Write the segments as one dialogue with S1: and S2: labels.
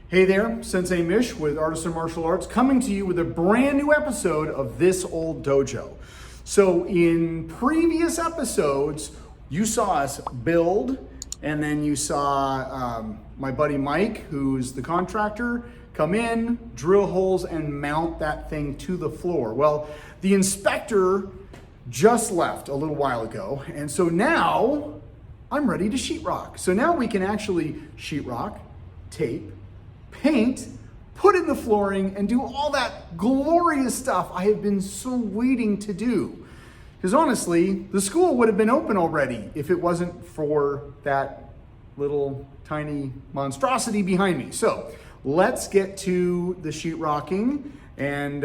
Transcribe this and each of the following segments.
S1: Hey there, Sensei Mish with Artisan Martial Arts coming to you with a brand new episode of This Old Dojo. So in previous episodes, you saw us build, and then you saw my buddy Mike, who's the contractor, come in, drill holes, and mount that thing to the floor. Well, the inspector just left a little while ago, and so now I'm ready to sheetrock. So now we can actually sheetrock, tape, paint, put in the flooring, and do all that glorious stuff I have been so waiting to do. Because honestly, the school would have been open already if it wasn't for that little tiny monstrosity behind me. So let's get to the sheetrocking, and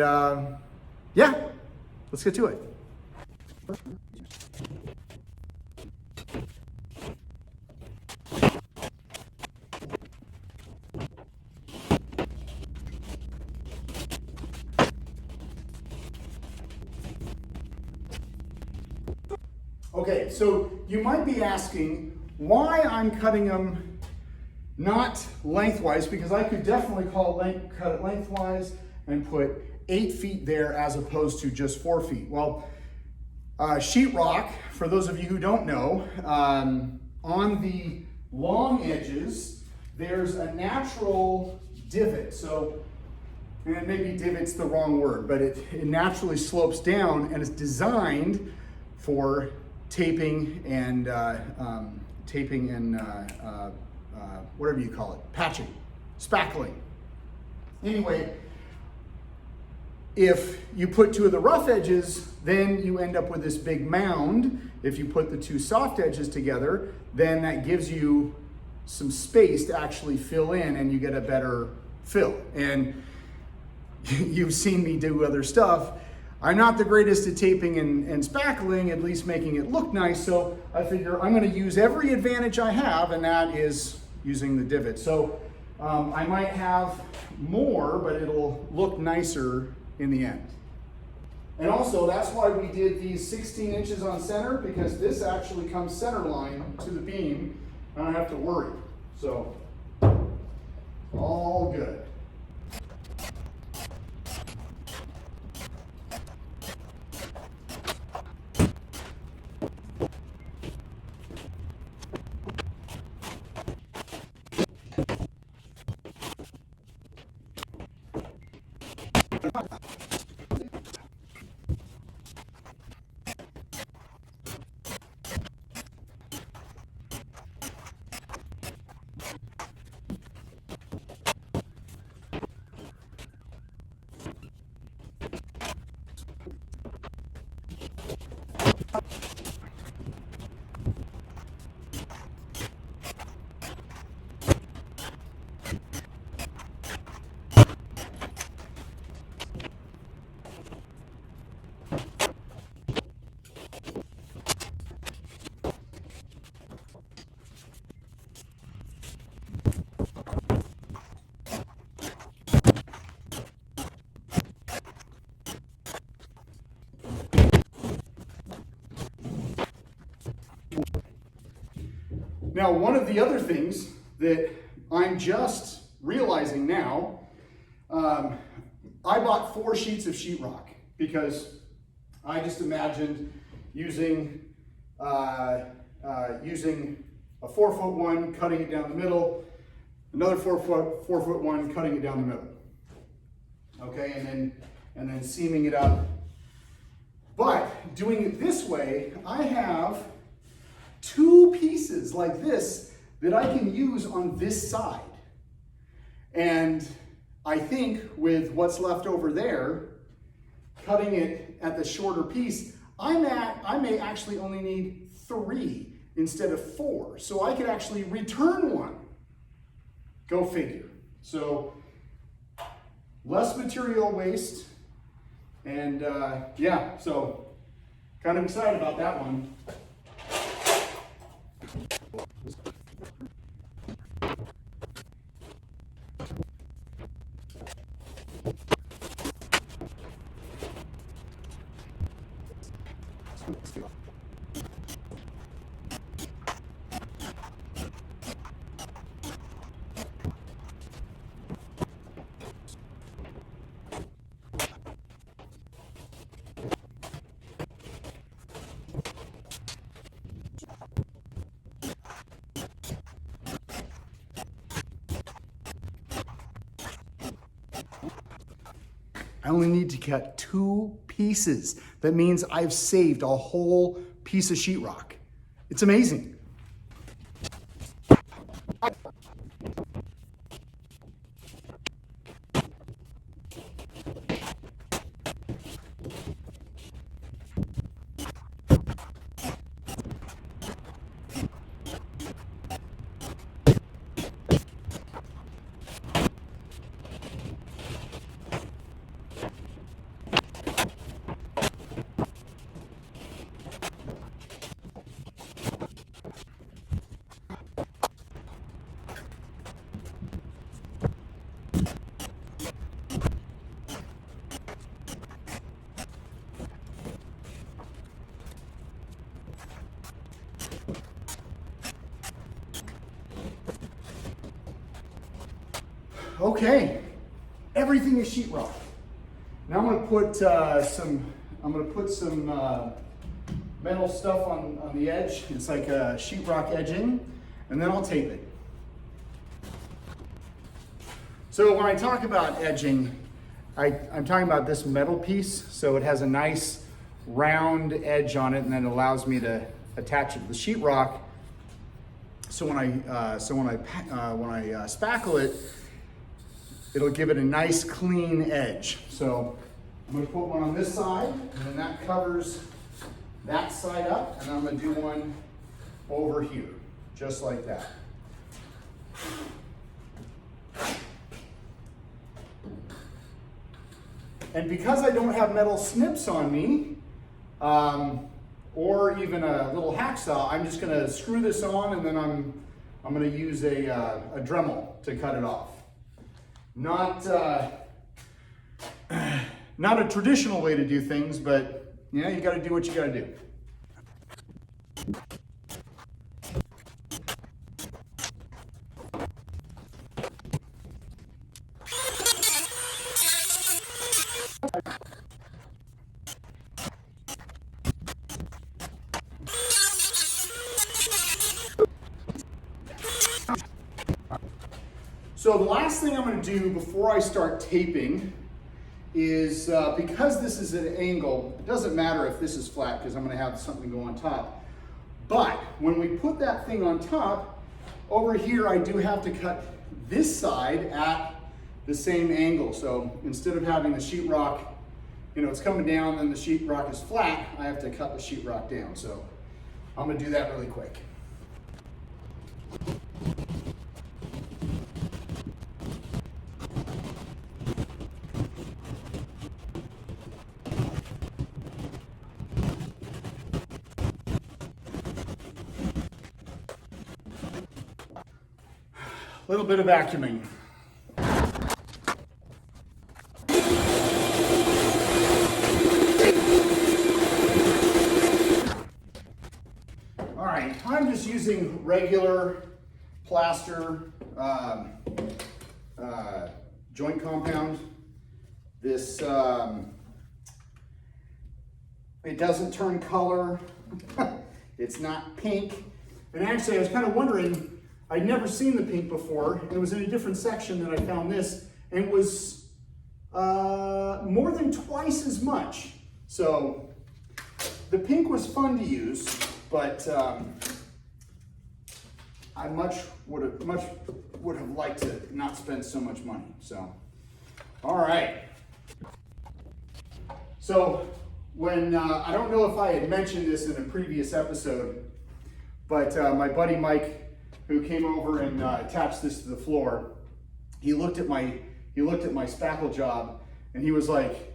S1: yeah, let's get to it. Okay, so you might be asking why I'm cutting them not lengthwise, because I could definitely cut it lengthwise and put 8 feet there as opposed to just 4 feet. Well, sheetrock, for those of you who don't know, on the long edges, there's a natural divot. So, and maybe divot's the wrong word, but it naturally slopes down, and it's designed for taping and whatever you call it, patching, spackling. Anyway, if you put 2 of the rough edges, then you end up with this big mound. If you put the 2 soft edges together, then that gives you some space to actually fill in, and you get a better fill. And you've seen me do other stuff. I'm not the greatest at taping and spackling, at least making it look nice, so I figure I'm gonna use every advantage I have, and that is using the divot. So I might have more, but it'll look nicer in the end. And also, that's why we did these 16 inches on center, because this actually comes center line to the beam. I don't have to worry. So, all good. Now, one of the other things that I'm just realizing now, I bought 4 sheets of sheetrock because I just imagined using a 4-foot one, cutting it down the middle, another 4-foot one, cutting it down the middle. Okay, and then seaming it up. But doing it this way, I have 2 pieces like this that I can use on this side. And I think with what's left over there, cutting it at the shorter piece, I may actually only need 3 instead of 4. So I could actually return one. Go figure. So less material waste. And yeah, so kind of excited about that one. I only need to cut 2 pieces. That means I've saved a whole piece of sheetrock. It's amazing. Okay, everything is sheetrock. Now I'm gonna put some metal stuff on the edge. It's like a sheetrock edging, and then I'll tape it. So when I talk about edging, I'm talking about this metal piece. So it has a nice round edge on it, and then it allows me to attach it to the sheetrock. So when I spackle it, it'll give it a nice clean edge. So I'm gonna put one on this side, and then that covers that side up, and I'm gonna do one over here, just like that. And because I don't have metal snips on me, or even a little hacksaw, I'm just gonna screw this on, and then I'm gonna use a Dremel to cut it off. Not a traditional way to do things, but you know, you got to do what you got to do. So the last thing I'm going to do before I start taping is, because this is at an angle, it doesn't matter if this is flat because I'm going to have something go on top. But when we put that thing on top, over here I do have to cut this side at the same angle. So instead of having the sheetrock, you know, it's coming down and the sheetrock is flat, I have to cut the sheetrock down. So I'm going to do that really quick. A little bit of vacuuming. All right, I'm just using regular plaster joint compound. This, it doesn't turn color. It's not pink. And actually, I was kind of wondering, I'd never seen the pink before, and it was in a different section that I found this, and it was more than twice as much. So the pink was fun to use, but I much would have liked to not spend so much money. So, all right. So when I don't know if I had mentioned this in a previous episode, but my buddy Mike, who came over and attached this to the floor, he looked at my spackle job, and he was like,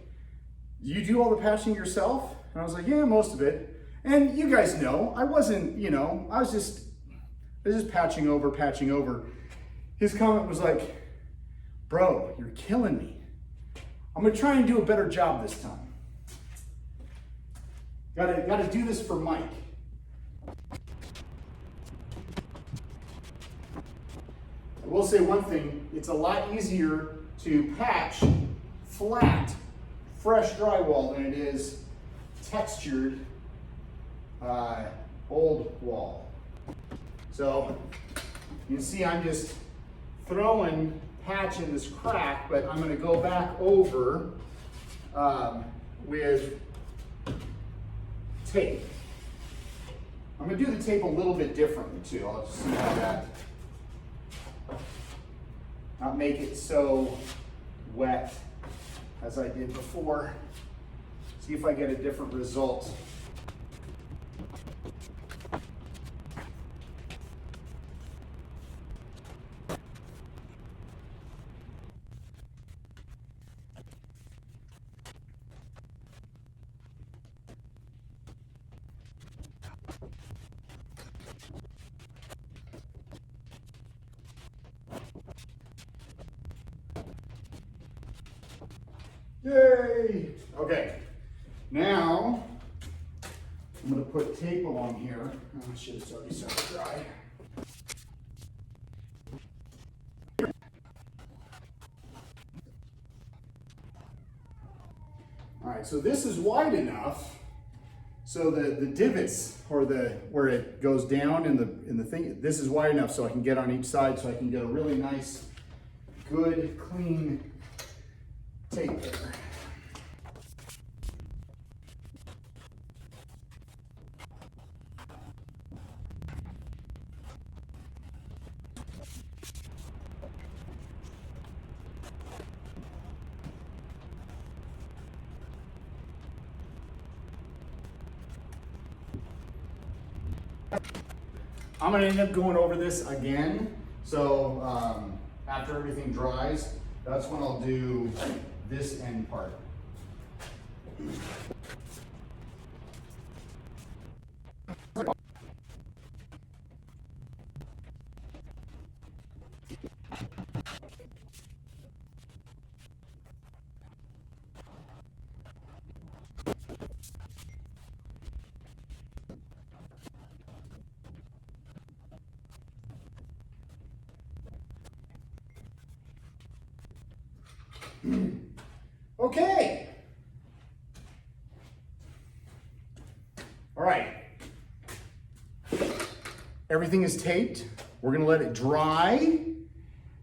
S1: "You do all the patching yourself?" And I was like, "Yeah, most of it." And you guys know, I wasn't, you know, I was just patching over. His comment was like, "Bro, you're killing me. I'm gonna try and do a better job this time. Gotta do this for Mike." I will say one thing, it's a lot easier to patch flat, fresh drywall than it is textured old wall. So you can see I'm just throwing patch in this crack, but I'm going to go back over with tape. I'm going to do the tape a little bit differently too. I'll just see how that, not make it so wet as I did before. See if I get a different result. Yay! Okay, now I'm going to put tape along here. Oh, I should have already started dry. All right, so this is wide enough so the divots or where it goes down in the thing, this is wide enough so I can get on each side, so I can get a really nice, good, clean tape there. I'm going to end up going over this again, so after everything dries, that's when I'll do this end part. Okay. All right. Everything is taped. We're going to let it dry. Then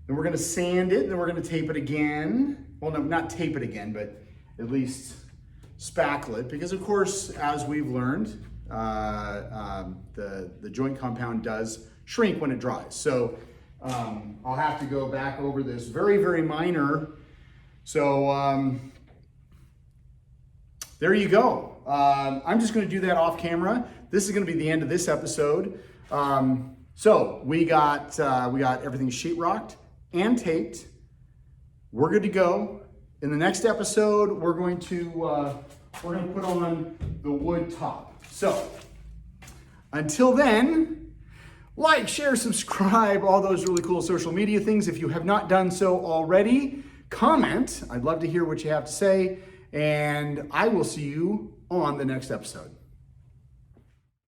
S1: we're going to sand it. Then we're going to tape it again. Well, no, not tape it again, but at least spackle it. Because, of course, as we've learned, the joint compound does shrink when it dries. So I'll have to go back over this very, very minor. So there you go. I'm just going to do that off camera. This is going to be the end of this episode. So we got everything sheetrocked and taped. We're good to go. In the next episode, we're going to put on the wood top. So until then, like, share, subscribe, all those really cool social media things. If you have not done so already, comment. I'd love to hear what you have to say, and I will see you on the next episode.